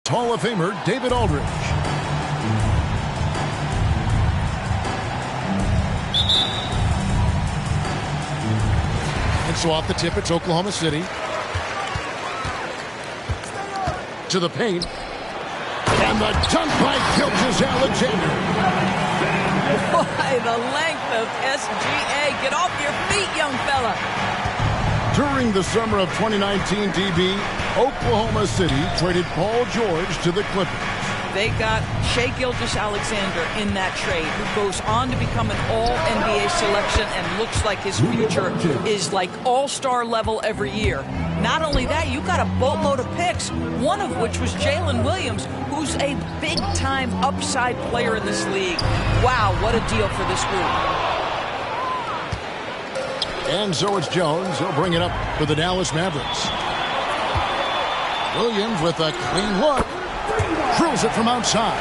Hall of Famer David Aldridge. And so off the tip, it's Oklahoma City. To the paint. And the dunk by Gilgeous-Alexander. Boy, the length of SGA. Get off your feet, young fella. During the summer of 2019, DB, Oklahoma City traded Paul George to the Clippers. They got Shai Gilgeous-Alexander in that trade, who goes on to become an all-NBA selection and looks like his future is like all-star level every year. Not only that, you got a boatload of picks, one of which was Jalen Williams, who's a big-time upside player in this league. Wow, what a deal for this group. And so it's Jones. He'll bring it up for the Dallas Mavericks. Williams with a clean look. Drills it from outside.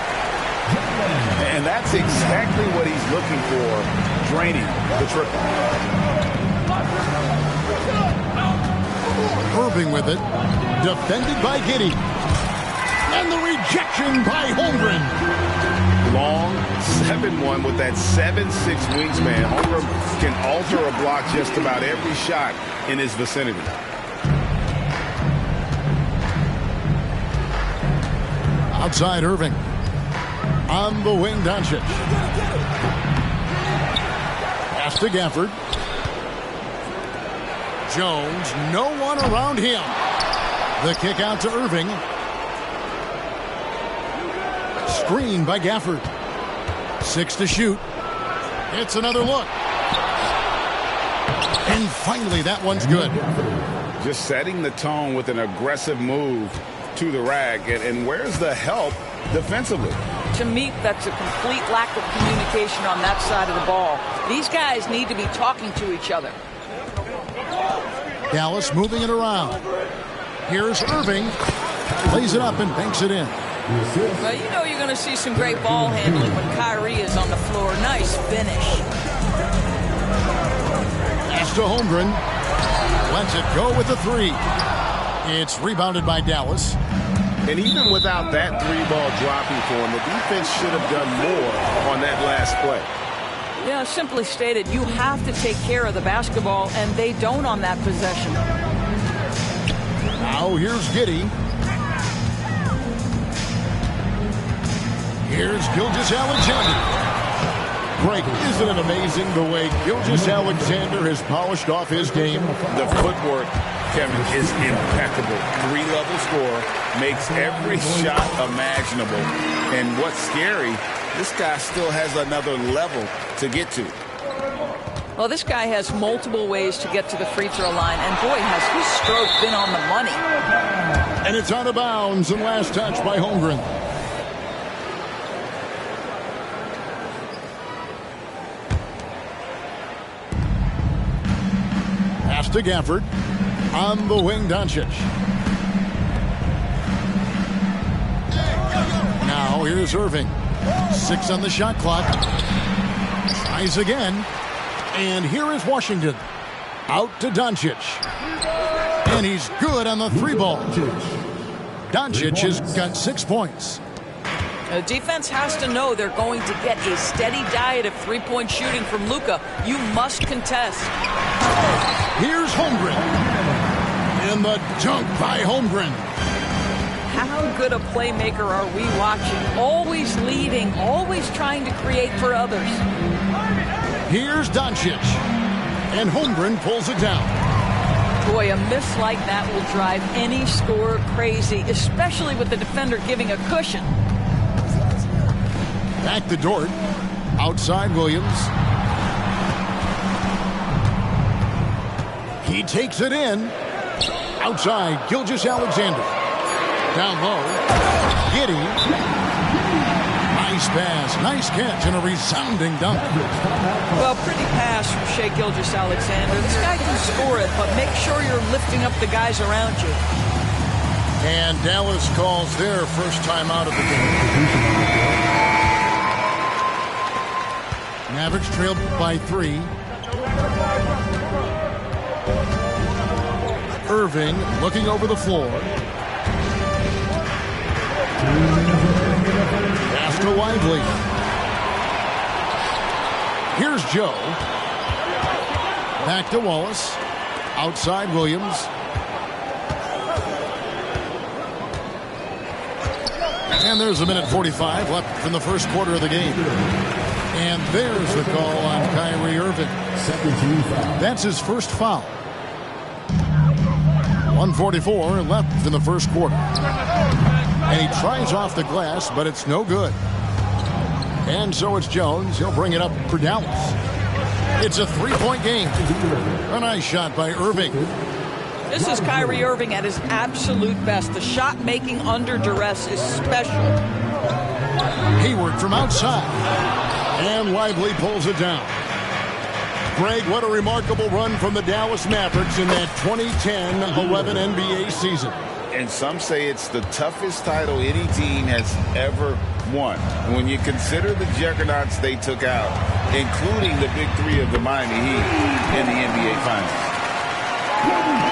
And that's exactly what he's looking for, draining the triple. Irving with it. Defended by Giddey. And the rejection by Holmgren. Long 7-1 with that 7'6" wingspan. Holmgren can alter a block just about every shot in his vicinity. Outside Irving. On the wing, Doncic. Pass to Gafford. Jones, no one around him. The kick out to Irving. Screen by Gafford. 6 to shoot. It's another look. And finally, that one's good. Just setting the tone with an aggressive move to the rack. And where's the help defensively? To me, that's a complete lack of communication on that side of the ball. These guys need to be talking to each other. Dallas moving it around. Here's Irving. Lays it up and banks it in. Well, you know you're going to see some great ball handling when Kyrie is on the floor. Nice finish. Pass to Holmgren. Lets it go with the three. It's rebounded by Dallas. And even without that three-ball dropping for him, the defense should have done more on that last play. Yeah, simply stated, you have to take care of the basketball, and they don't on that possession. Now here's Giddey. Here's Gilgeous-Alexander. Greg, isn't it amazing the way Gilgeous-Alexander has polished off his game? The footwork, Kevin, is impeccable. 3-level scorer, makes every shot imaginable. And what's scary, this guy still has another level to get to. Well, this guy has multiple ways to get to the free throw line, and boy, has his stroke been on the money. And it's out of bounds, and last touch by Holmgren. Pass to Gafford. On the wing, Doncic. Now here's Irving. 6 on the shot clock. Tries again. And here is Washington. Out to Doncic. And he's good on the 3-ball. Doncic has got 6 points. The defense has to know they're going to get a steady diet of three-point shooting from Luka. You must contest. Here's Holmgren. And the dunk by Holmgren. How good a playmaker are we watching? Always leading, always trying to create for others. Here's Doncic. And Holmgren pulls it down. Boy, a miss like that will drive any scorer crazy, especially with the defender giving a cushion. Back to Dort. Outside Williams. He takes it in. Outside Gilgeous-Alexander. Down low. Giddey. Nice pass. Nice catch and a resounding dunk. Well, pretty pass from Shai Gilgeous-Alexander. This guy can score it, but make sure you're lifting up the guys around you. And Dallas calls their first timeout of the game. Mavericks trailed by 3. Irving looking over the floor. Pass to Lively. Here's Joe. Back to Wallace. Outside Williams. And there's a minute 45 left in the first quarter of the game. And there's the call on Kyrie Irving. That's his first foul. 1:44 left in the first quarter. And he tries off the glass, but it's no good. And so it's Jones. He'll bring it up for Dallas. It's a three-point game. A nice shot by Irving. This is Kyrie Irving at his absolute best. The shot making under duress is special. Hayward from outside. And Lively pulls it down. Greg, what a remarkable run from the Dallas Mavericks in that 2010-11 NBA season. And some say it's the toughest title any team has ever won. When you consider the juggernauts they took out, including the big three of the Miami Heat in the NBA Finals.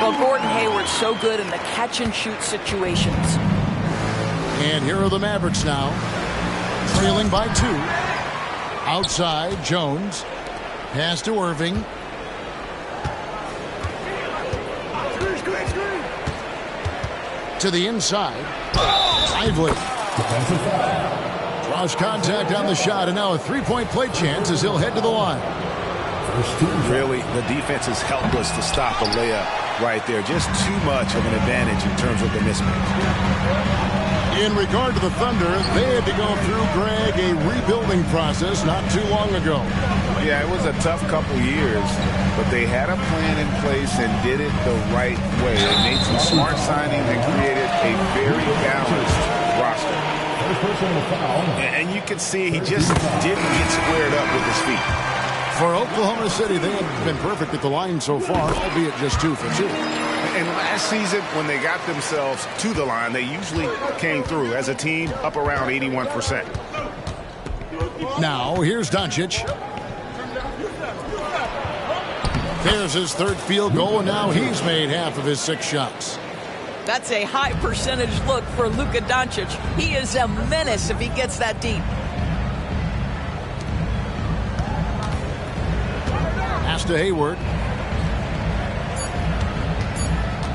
Well, Gordon Hayward's so good in the catch-and-shoot situations. And here are the Mavericks now, trailing by 2. Outside, Jones. Pass to Irving. To the inside. Lively. Draws contact on the shot, and now a three-point play chance as he'll head to the line. Really, the defense is helpless to stop a layup right there. Just too much of an advantage in terms of the mismatch. In regard to the Thunder, they had to go through, Greg, a rebuilding process not too long ago. Yeah, it was a tough couple years, but they had a plan in place and did it the right way. They made some smart signings and created a very balanced roster. And you can see he just didn't get squared up with his feet. For Oklahoma City, they have been perfect at the line so far, albeit just 2 for 2. And last season, when they got themselves to the line, they usually came through as a team up around 81%. Now, here's Doncic. There's his third field goal, and now he's made half of his 6 shots. That's a high percentage look for Luka Doncic. He is a menace if he gets that deep. Pass to Hayward.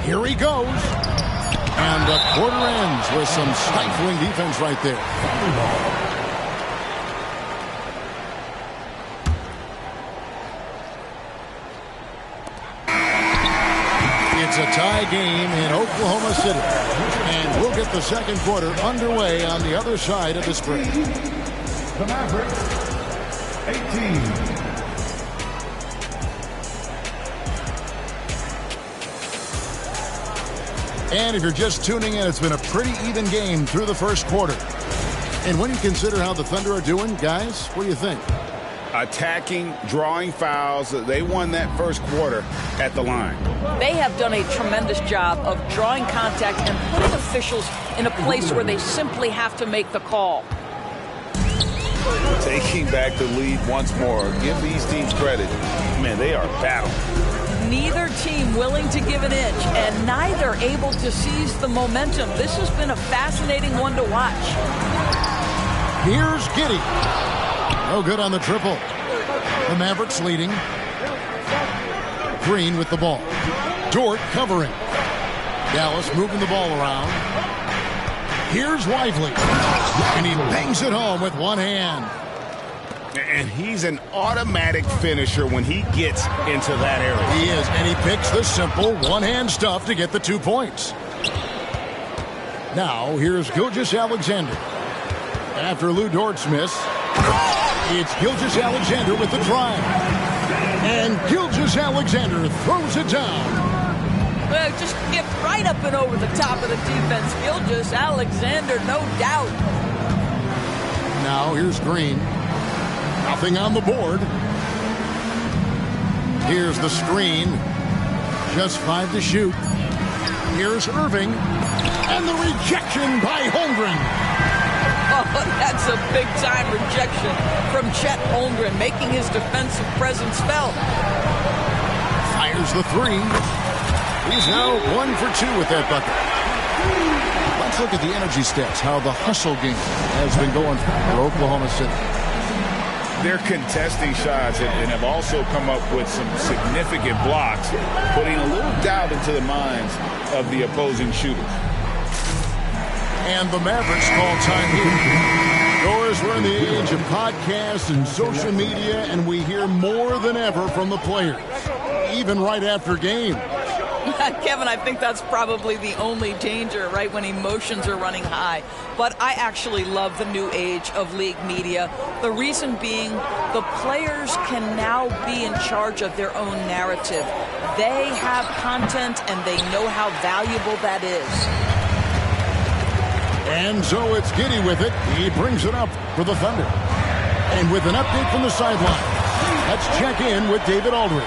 Here he goes. And the quarter ends with some stifling defense right there. It's a tie game in Oklahoma City. And we'll get the second quarter underway on the other side of this break. The Mavericks, 18. And if you're just tuning in, it's been a pretty even game through the first quarter. And when you consider how the Thunder are doing, guys, what do you think? Attacking, drawing fouls. They won that first quarter at the line. They have done a tremendous job of drawing contact and putting officials in a place where they simply have to make the call. Taking back the lead once more. Give these teams credit. Man, they are battling. Neither team willing to give an inch, and neither able to seize the momentum. This has been a fascinating one to watch. Here's Giddey. No good on the triple. The Mavericks leading. Green with the ball. Dort covering. Dallas moving the ball around. Here's Lively. And he bangs it home with one hand. And he's an automatic finisher when he gets into that area. He is, and he picks the simple one-hand stuff to get the 2 points. Now, here's Gilgeous-Alexander. After Lou Dort's miss, it's Gilgeous-Alexander with the drive. And Gilgeous-Alexander throws it down. Well, just get right up and over the top of the defense. Gilgeous-Alexander, no doubt. Now, here's Green. Nothing on the board. Here's the screen. Just 5 to shoot. Here's Irving. And the rejection by Holmgren. Oh, that's a big-time rejection from Chet Holmgren, making his defensive presence felt. Fires the 3. He's now 1 for 2 with that bucket. Let's look at the energy stats, how the hustle game has been going for Oklahoma City. They're contesting shots and have also come up with some significant blocks, putting a little doubt into the minds of the opposing shooters. And the Mavericks call time here. Doris, we're in the age of podcasts and social media, and we hear more than ever from the players, even right after game. Kevin, I think that's probably the only danger, right, when emotions are running high. But I actually love the new age of league media. The reason being, the players can now be in charge of their own narrative. They have content, and they know how valuable that is. And so it's Giddey with it. He brings it up for the Thunder. And with an update from the sideline, let's check in with David Aldridge.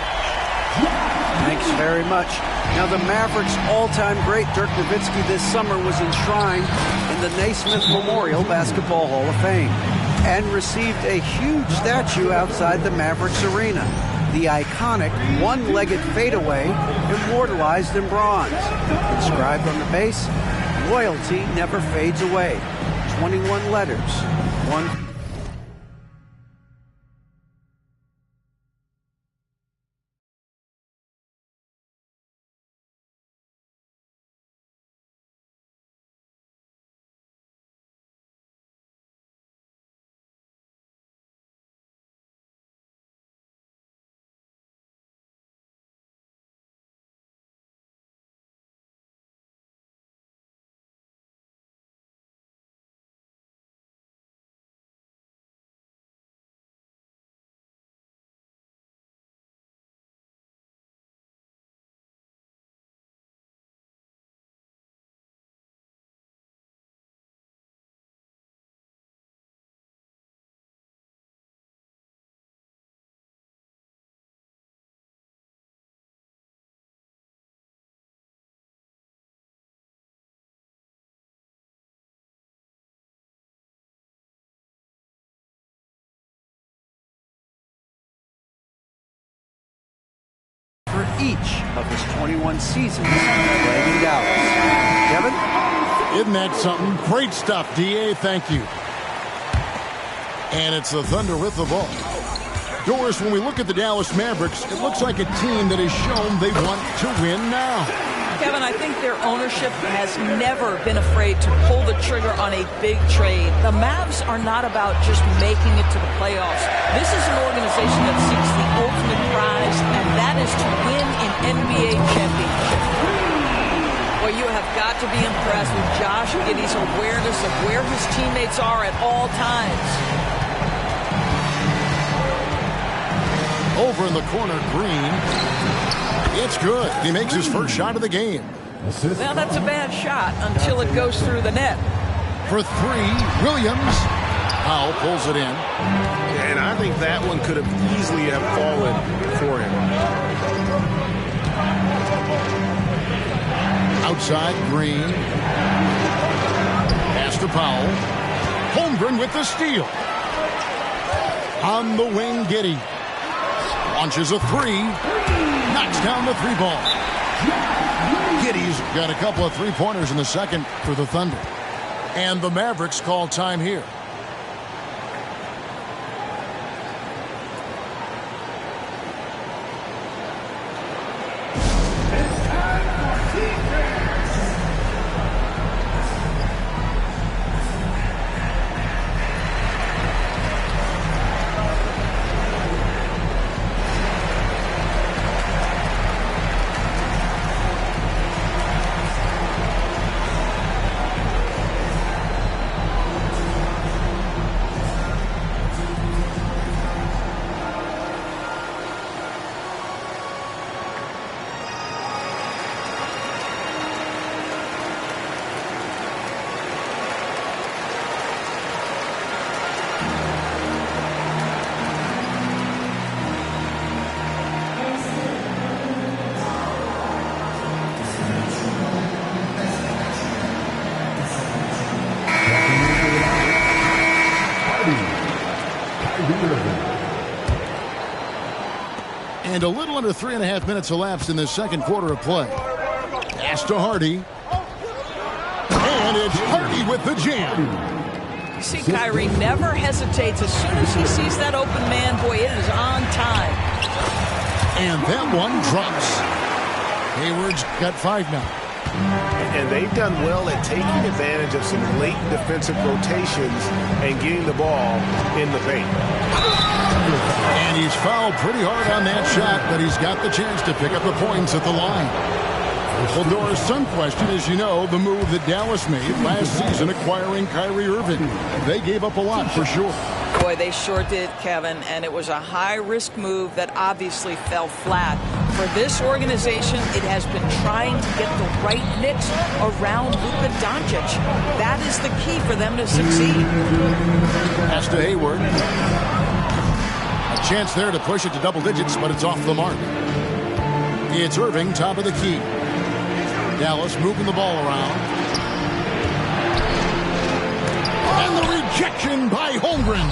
Thanks very much. Now, the Mavericks' all-time great Dirk Nowitzki this summer was enshrined in the Naismith Memorial Basketball Hall of Fame and received a huge statue outside the Mavericks arena. The iconic one-legged fadeaway immortalized in bronze. Inscribed on the base, loyalty never fades away. 21 letters, one. For each of his 21 seasons playing in Dallas. Kevin? Isn't that something? Great stuff, D.A. Thank you. And it's the Thunder with the ball. Doris, when we look at the Dallas Mavericks, it looks like a team that has shown they want to win now. Kevin, I think their ownership has never been afraid to pull the trigger on a big trade. The Mavs are not about just making it to the playoffs. This is an organization that seeks the ultimate prize, and that is to win an NBA championship. Well, you have got to be impressed with Josh Giddey's awareness of where his teammates are at all times. Over in the corner, Green. It's good. He makes his first shot of the game. Well, that's a bad shot until it goes through the net. For three, Williams. Powell pulls it in. And I think that one could have easily have fallen for him. Outside, Green. Pass to Powell. Holmgren with the steal. On the wing, Giddey. Launches a three. Knocks down the three ball. Giddey's got a couple of three-pointers in the second for the Thunder. And the Mavericks call time here. And a little under 3.5 minutes elapsed in this second quarter of play. Pass to Hardy. And And it's Hardy with the jam. You see, Kyrie never hesitates. As soon as he sees that open man, boy, it is on time. And that one drops. Hayward's got 5 now. And they've done well at taking advantage of some late defensive rotations and getting the ball in the paint. And he's fouled pretty hard on that shot, but he's got the chance to pick up the points at the line. Well, Doris, some question, as you know, the move that Dallas made last season acquiring Kyrie Irving. They gave up a lot for sure. Boy, they sure did, Kevin, and it was a high-risk move that obviously fell flat. For this organization, it has been trying to get the right mix around Luka Doncic. That is the key for them to succeed. Pass to Hayward. A chance there to push it to double digits, but it's off the mark. It's Irving, top of the key. Dallas moving the ball around. And the rejection by Holmgren.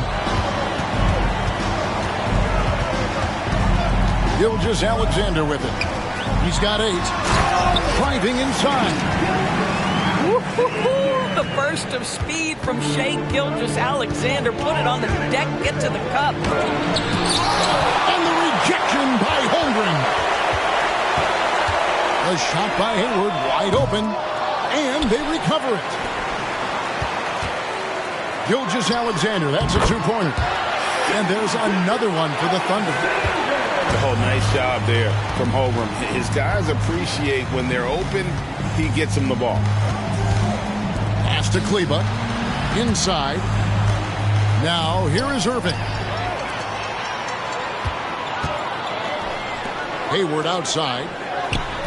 Gilgeous-Alexander with it. He's got 8. Driving inside. The burst of speed from Shai Gilgeous-Alexander. Put it on the deck, get to the cup. And the rejection by Holmgren. A shot by Hayward, wide open, and they recover it. Gilgeous-Alexander, that's a 2-pointer. And there's another one for the Thunder. Oh, nice job there from Holmgren. His guys appreciate when they're open, he gets them the ball. Pass to Kleber, inside. Now, here is Irving. Hayward outside.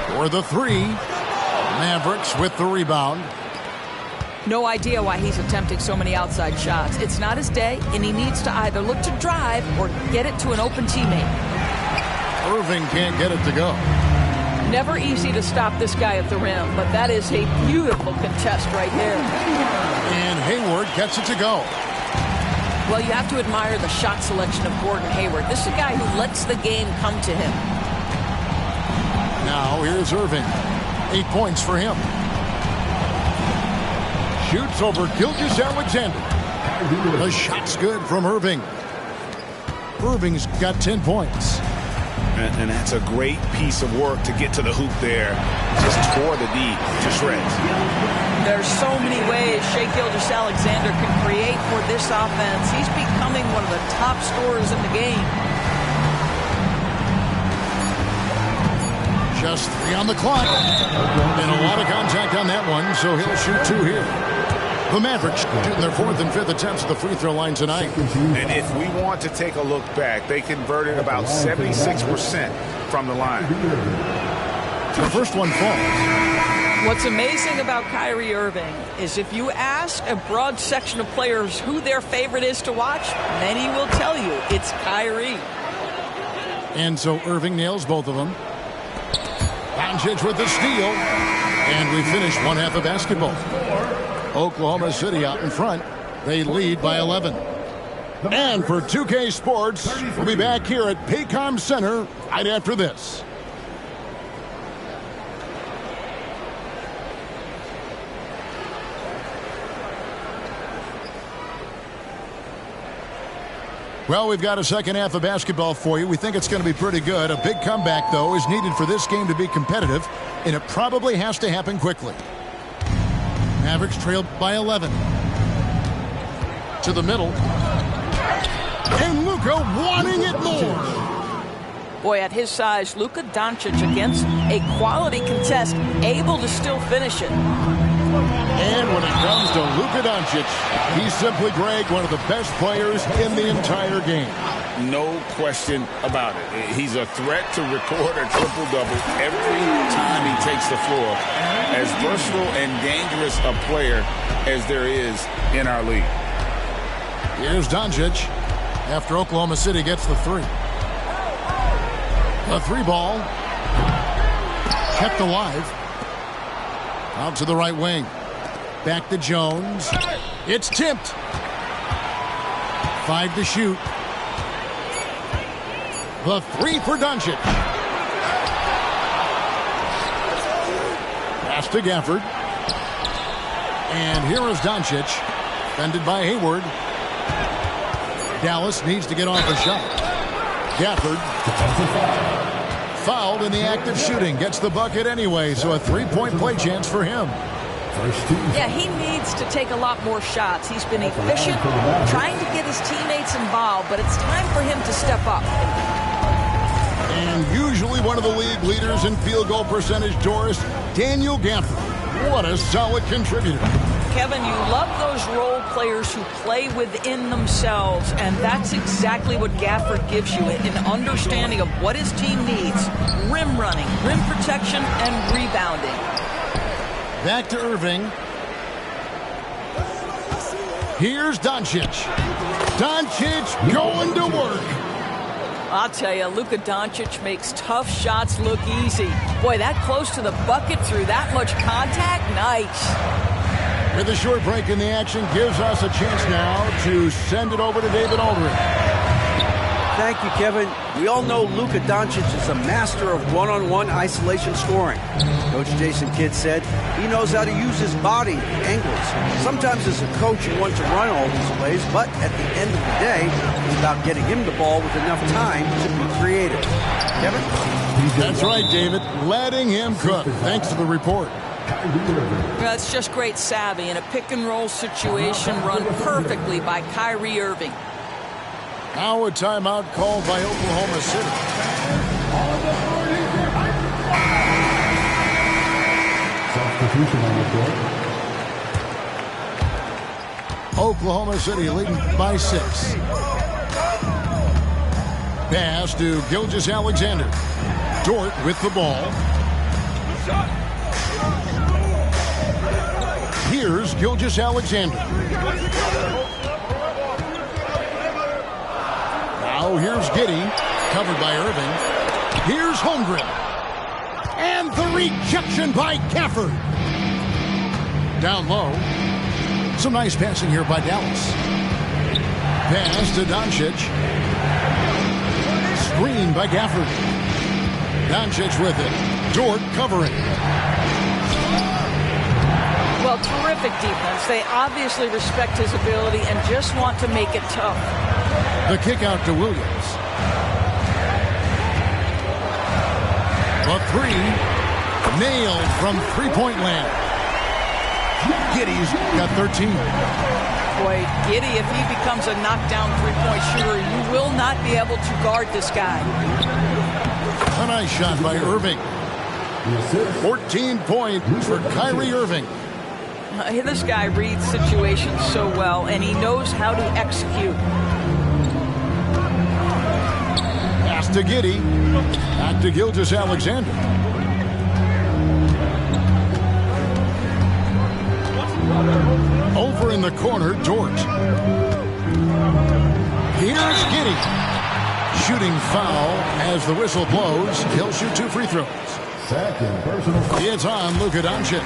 For the 3. Mavericks with the rebound. No idea why he's attempting so many outside shots. It's not his day, and he needs to either look to drive or get it to an open teammate. Irving can't get it to go. Never easy to stop this guy at the rim, but that is a beautiful contest right there. And Hayward gets it to go. Well, you have to admire the shot selection of Gordon Hayward. This is a guy who lets the game come to him. Now here's Irving. 8 points for him. Shoots over Gilgeous-Alexander. The shot's good from Irving. Irving's got 10 points. And that's a great piece of work to get to the hoop there. Just tore the D to shreds. There's so many ways Shai Gilgeous-Alexander can create for this offense. He's becoming one of the top scorers in the game. Just 3 on the clock. And a lot of contact on that one, so he'll shoot 2 here. The Mavericks shooting their 4th and 5th attempts at the free throw line tonight. And if we want to take a look back, they converted about 76% from the line. The first one falls. What's amazing about Kyrie Irving is if you ask a broad section of players who their favorite is to watch, many will tell you it's Kyrie. And so Irving nails both of them. Doncic with the steal. And we finish one half of basketball. Oklahoma City out in front. They lead by 11. And for 2K Sports, we'll be back here at Paycom Center right after this. Well, we've got a second half of basketball for you. We think it's going to be pretty good. A big comeback, though, is needed for this game to be competitive, and it probably has to happen quickly. Mavericks trailed by 11. To the middle. And Luka wanting it more. Boy, at his size, Luka Doncic against a quality contest, able to still finish it. And when it comes to Luka Doncic, he's simply, Greg, one of the best players in the entire game. No question about it. He's a threat to record a triple-double every time he takes the floor. As versatile and dangerous a player as there is in our league. Here's Doncic after Oklahoma City gets the 3. The 3 ball kept alive. Out to the right wing. Back to Jones. It's tipped. 5 to shoot. The 3 for Doncic. Pass to Gafford. And here is Doncic. Defended by Hayward. Dallas needs to get off a shot. Gafford. Fouled in the act of shooting. Gets the bucket anyway, so a three-point play chance for him. Yeah, he needs to take a lot more shots. He's been efficient, trying to get his teammates involved, but it's time for him to step up. And usually one of the league leaders in field goal percentage, Doris, Daniel Gafford. What a solid contributor. Kevin, you love those role players who play within themselves, and that's exactly what Gafford gives you, an understanding of what his team needs. Rim running, rim protection, and rebounding. Back to Irving. Here's Doncic. Doncic going to work. I'll tell you, Luka Doncic makes tough shots look easy. Boy, that close to the bucket through that much contact, nice. With a short break in the action, gives us a chance now to send it over to David Aldridge. Thank you, Kevin. We all know Luka Doncic is a master of one-on-one isolation scoring. Coach Jason Kidd said he knows how to use his body, angles. Sometimes as a coach you want to run all these plays, but at the end of the day, it's about getting him the ball with enough time to be creative. Kevin? That's right, David. Letting him cook. Thanks to the report. That's just great savvy in a pick-and-roll situation run perfectly by Kyrie Irving. Now a timeout called by Oklahoma City. Substitution on the floor. Oklahoma City leading by 6. Pass to Gilgeous-Alexander. Dort with the ball. Here's Gilgeous-Alexander. Now here's Giddey, covered by Irving. Here's Holmgren. And the rejection by Gafford. Down low. Some nice passing here by Dallas. Pass to Doncic. Screen by Gafford. Doncic with it. Dort covering. Well, terrific defense. They obviously respect his ability and just want to make it tough. The kick out to Williams. A three. Nailed from three-point land. Giddey's got 13. Boy, Giddey, if he becomes a knockdown three-point shooter, you will not be able to guard this guy. A nice shot by Irving. 14 points for Kyrie Irving. This guy reads situations so well, and he knows how to execute. Pass to Giddey. Back to Gilgeous-Alexander. Over in the corner, Dort. Here's Giddey. Shooting foul as the whistle blows. He'll shoot 2 free throws. Second personal. It's on Luka Doncic.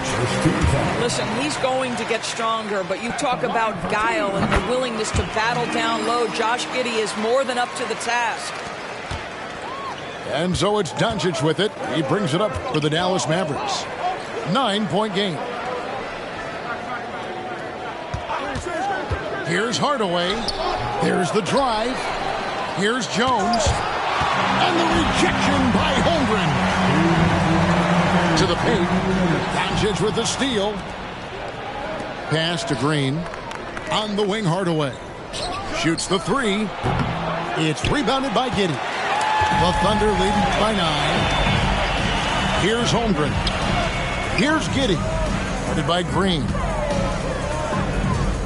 Listen, he's going to get stronger, but you talk about guile and the willingness to battle down low. Josh Giddey is more than up to the task. And so it's Doncic with it. He brings it up for the Dallas Mavericks. 9-point game. Here's Hardaway. Here's the drive. Here's Jones. And the rejection by Holmgren. To the paint. Doncic with the steal. Pass to Green. On the wing, Hardaway. Shoots the three. It's rebounded by Giddey. The Thunder leading by 9. Here's Holmgren. Here's Giddey. Guarded by Green.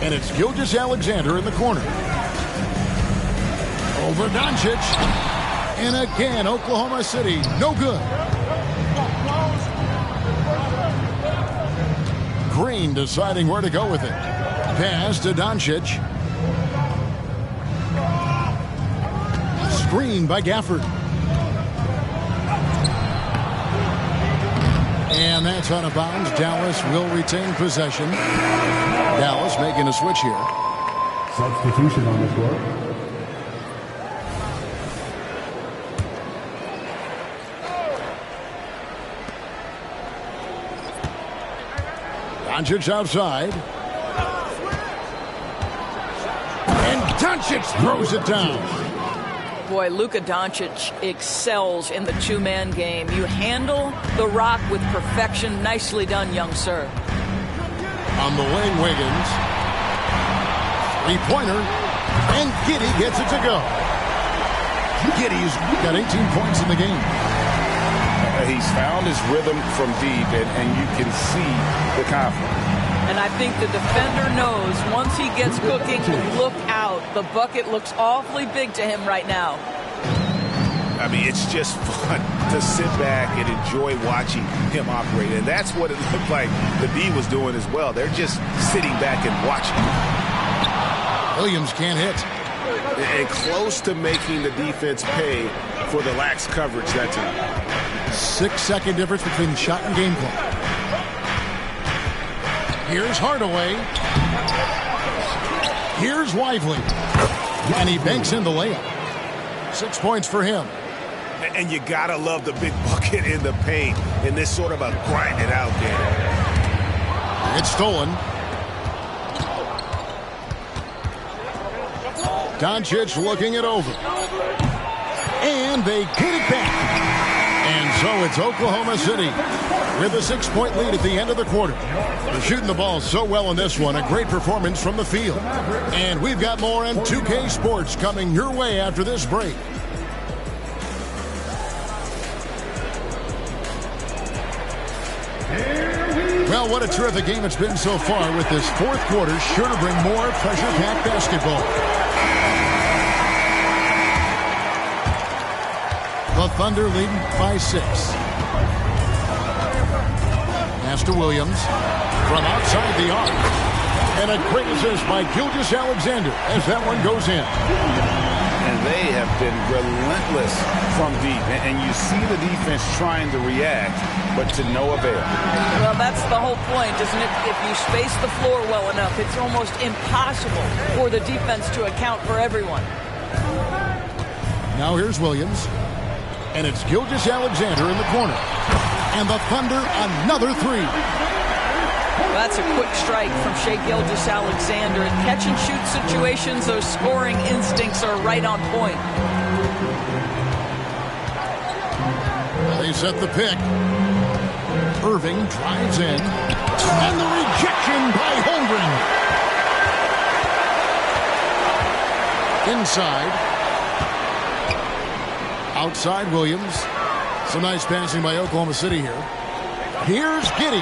And it's Gilgeous-Alexander in the corner. Over Doncic. And again, Oklahoma City, no good. Green deciding where to go with it. Pass to Doncic. Screen by Gafford. And that's out of bounds. Dallas will retain possession. Dallas making a switch here. Substitution on the floor. Doncic outside. Doncic throws it down. Boy, Luka Doncic excels in the two-man game. You handle the rock with perfection. Nicely done, young sir. On the wing, Wiggins. Three-pointer. And Giddey gets it to go. Giddey's got 18 points in the game. He's found his rhythm from deep, and you can see the confidence. And I think the defender knows once he gets cooking, look out. The bucket looks awfully big to him right now. I mean, it's just fun to sit back and enjoy watching him operate. And that's what it looked like the D was doing as well. They're just sitting back and watching. Williams can't hit. And close to making the defense pay for the lax coverage that time. 6-second difference between the shot and game clock. Here's Hardaway. Here's Lively. And he banks in the layup. 6 points for him. And you gotta love the big bucket in the paint in this sort of a grind it out game. It's stolen. Doncic looking it over. And they get it back. And so it's Oklahoma City with a 6-point lead at the end of the quarter. They're shooting the ball so well in this one. A great performance from the field. And we've got more on 2K Sports coming your way after this break. Well, what a terrific game it's been so far, with this fourth quarter sure to bring more pressure-packed basketball. The Thunder leading by 6. Pass to Williams from outside the arc. And a great assist by Gilgeous-Alexander as that one goes in. And they have been relentless from deep. And you see the defense trying to react, but to no avail. Well, that's the whole point, isn't it? If you space the floor well enough, it's almost impossible for the defense to account for everyone. Now here's Williams. And it's Gilgeous-Alexander in the corner. And the Thunder, another three. That's a quick strike from Shai Gilgeous-Alexander. In catch-and-shoot situations, those scoring instincts are right on point. They set the pick. Irving drives in. And the rejection by Holmgren. Inside. Outside Williams. Some nice passing by Oklahoma City here. Here's Giddey.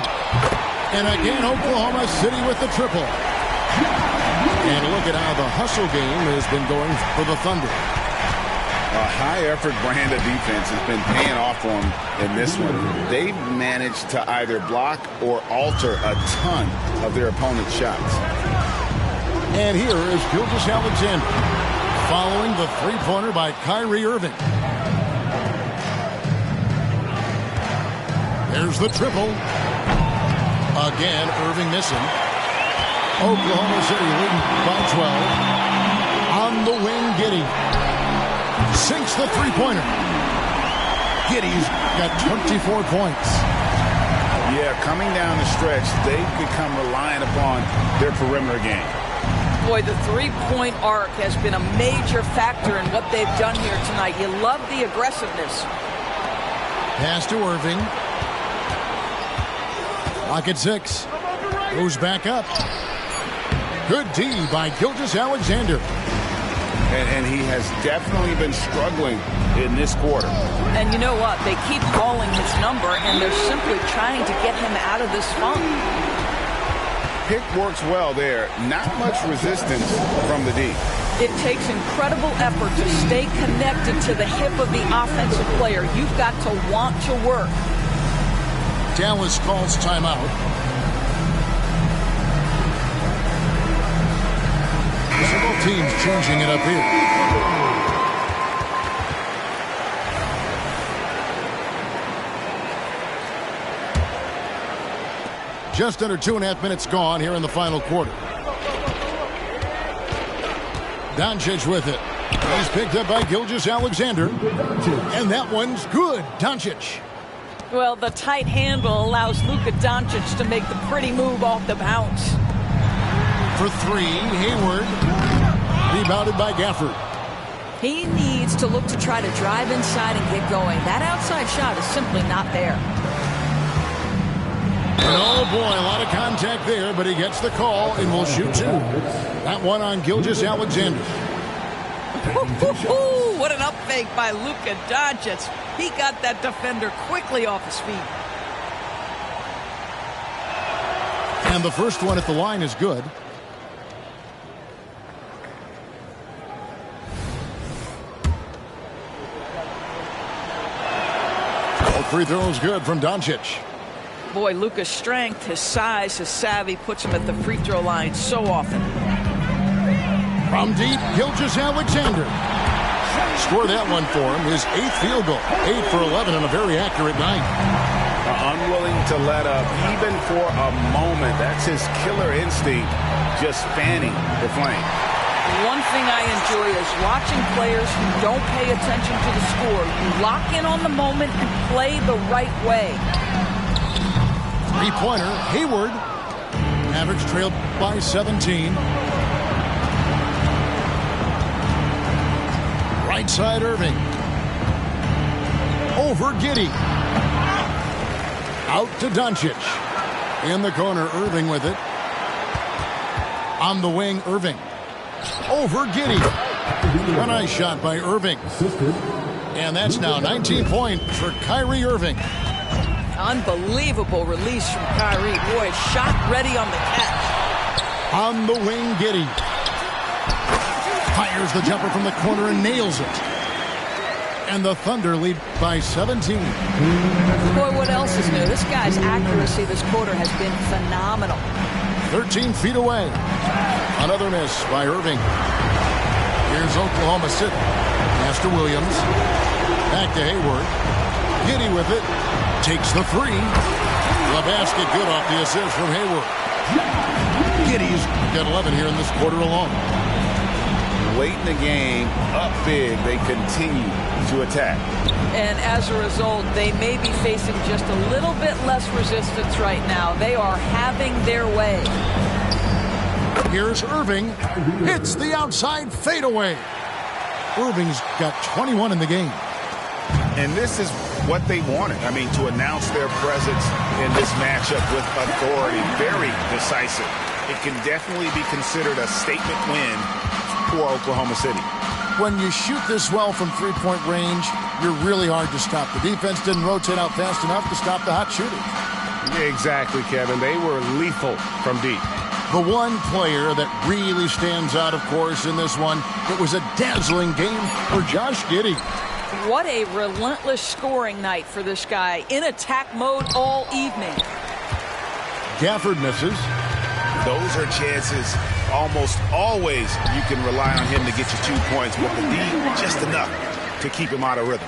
And again, Oklahoma City with the triple. And look at how the hustle game has been going for the Thunder. A high-effort brand of defense has been paying off for them in this one. They've managed to either block or alter a ton of their opponent's shots. And here is Gilgeous-Alexander following the three-pointer by Kyrie Irving. There's the triple. Again, Irving missing. Oklahoma City leading by 12. On the wing, Giddey. Sinks the three-pointer. Giddey's got 24 points. Yeah, coming down the stretch, they've become reliant upon their perimeter game. Boy, the three-point arc has been a major factor in what they've done here tonight. You love the aggressiveness. Pass to Irving. Lock at 6. Goes back up. Good D by Gilgeous-Alexander. And he has definitely been struggling in this quarter. And you know what? They keep calling his number, and they're simply trying to get him out of this funk. Pick works well there. Not much resistance from the D. It takes incredible effort to stay connected to the hip of the offensive player. You've got to want to work. Dallas calls timeout. So both teams changing it up here. Just under 2.5 minutes gone here in the final quarter. Doncic with it. He's picked up by Gilgeous-Alexander. And that one's good. Doncic. Well, the tight handle allows Luka Doncic to make the pretty move off the bounce. For three, Hayward. Rebounded by Gafford. He needs to look to try to drive inside and get going. That outside shot is simply not there. And oh boy, a lot of contact there, but he gets the call and will shoot two. That one on Gilgeous-Alexander. What an up fake by Luka Doncic. He got that defender quickly off his feet. And the first one at the line is good. All free throws good from Doncic. Boy, Luka's strength, his size, his savvy puts him at the free throw line so often. From deep, Gilgeous-Alexander. Score that one for him, his 8th field goal. 8 for 11 and a very accurate night. Unwilling to let up, even for a moment. That's his killer instinct, just fanning the flame. One thing I enjoy is watching players who don't pay attention to the score. You lock in on the moment and play the right way. Three-pointer, Hayward. Mavericks trailed by 17. Right side, Irving. Over Giddey. Out to Doncic. In the corner, Irving with it. On the wing, Irving. Over Giddey. A nice shot by Irving. And that's now 19 points for Kyrie Irving. Unbelievable release from Kyrie. Boy, shot ready on the catch. On the wing, Giddey. Fires the jumper from the corner and nails it. And the Thunder lead by 17. Boy, what else is new? This guy's accuracy this quarter has been phenomenal. 13 feet away. Another miss by Irving. Here's Oklahoma City. Master Williams. Back to Hayward. Giddey with it. Takes the three. The basket good off the assist from Hayward. Giddey's got 11 here in this quarter alone. Late in the game, up big, they continue to attack. And as a result, they may be facing just a little bit less resistance right now. They are having their way. Here's Irving. Hits the outside fadeaway. Irving's got 21 in the game. And this is what they wanted. I mean, to announce their presence in this matchup with authority. Very decisive. It can definitely be considered a statement win for Oklahoma City. When you shoot this well from three-point range, you're really hard to stop. The defense didn't rotate out fast enough to stop the hot shooting. Exactly, Kevin. They were lethal from deep. The one player that really stands out, of course, in this one, it was a dazzling game for Josh Giddey. What a relentless scoring night for this guy. In attack mode all evening. Gafford misses. Those are chances almost always you can rely on him to get you 2 points, but the D just enough to keep him out of rhythm.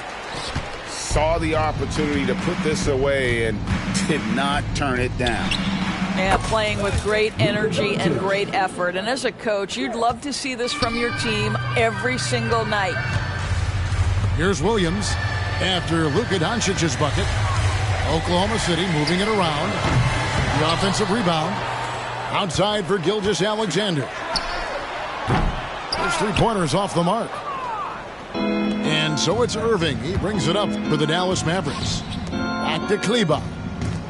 Saw the opportunity to put this away and did not turn it down. Yeah, playing with great energy and great effort. And as a coach, you'd love to see this from your team every single night. Here's Williams after Luka Doncic's bucket. Oklahoma City moving it around. The offensive rebound. Outside for Gilgeous-Alexander. His three-pointer's off the mark. And so it's Irving. He brings it up for the Dallas Mavericks. Back to Kleber.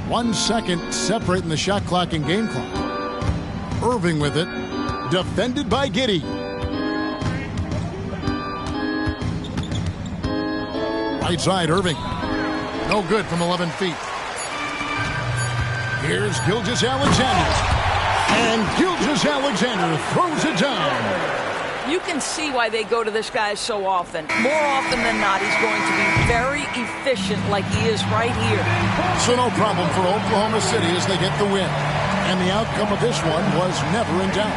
1 second separating the shot clock and game clock. Irving with it. Defended by Giddey. Right side, Irving. No good from 11 feet. Here's Gilgeous-Alexander. And Gilgeous-Alexander throws it down. You can see why they go to this guy so often. More often than not, he's going to be very efficient like he is right here. So no problem for Oklahoma City as they get the win. And the outcome of this one was never in doubt.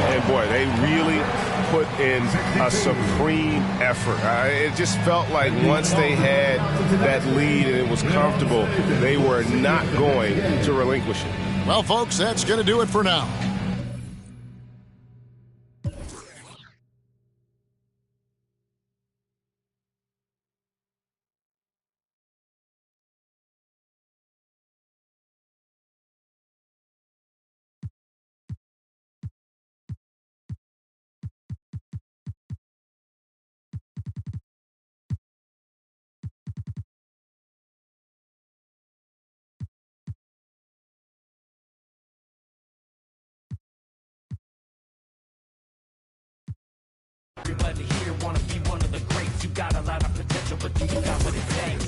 And boy, they really put in a supreme effort. It just felt like once they had that lead and it was comfortable, they were not going to relinquish it. Well, folks, that's going to do it for now. Everybody here wanna be one of the greats. You got a lot of potential, but do you got what it takes?